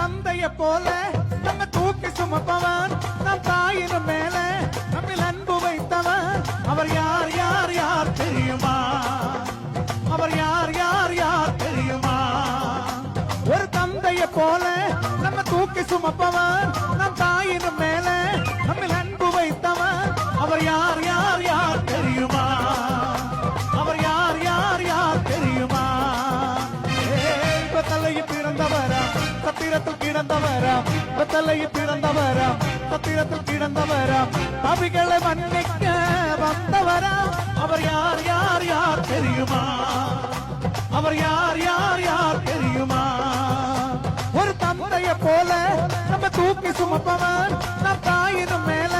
தந்தைய போல நம்ம தூக்கி சுமப்பவன் நம் தாயினும் மேல நம்மில் அன்பு வைத்தவன் அவர் யார் யார் யார் தெரியுமா அவர் யார் யார் யார் தெரியுமா ஒரு தந்தைய போல நம்ம தூக்கி சுமப்பவன் நம் தாயினும் மேல நம்மில் அன்பு வைத்தவன் அவர் யார் யார் யார் தெரியுமா அவர் யார் யார் யார் தெரியுமா தலையில் பிறந்தவரா சத்திரத்தில் கிடந்தவரா தலையில் பிறந்தவரா சத்திரத்தில் கிடந்தவரா அவைகளை மன்னிக்க வந்தவரா அவர் யார் யார் யார் தெரியுமா அவர் யார் யார் யார் தெரியுமா ஒரு தந்தைய போல நம்ம தூக்கி சுமப்பவன் நம் தாயினும் மேல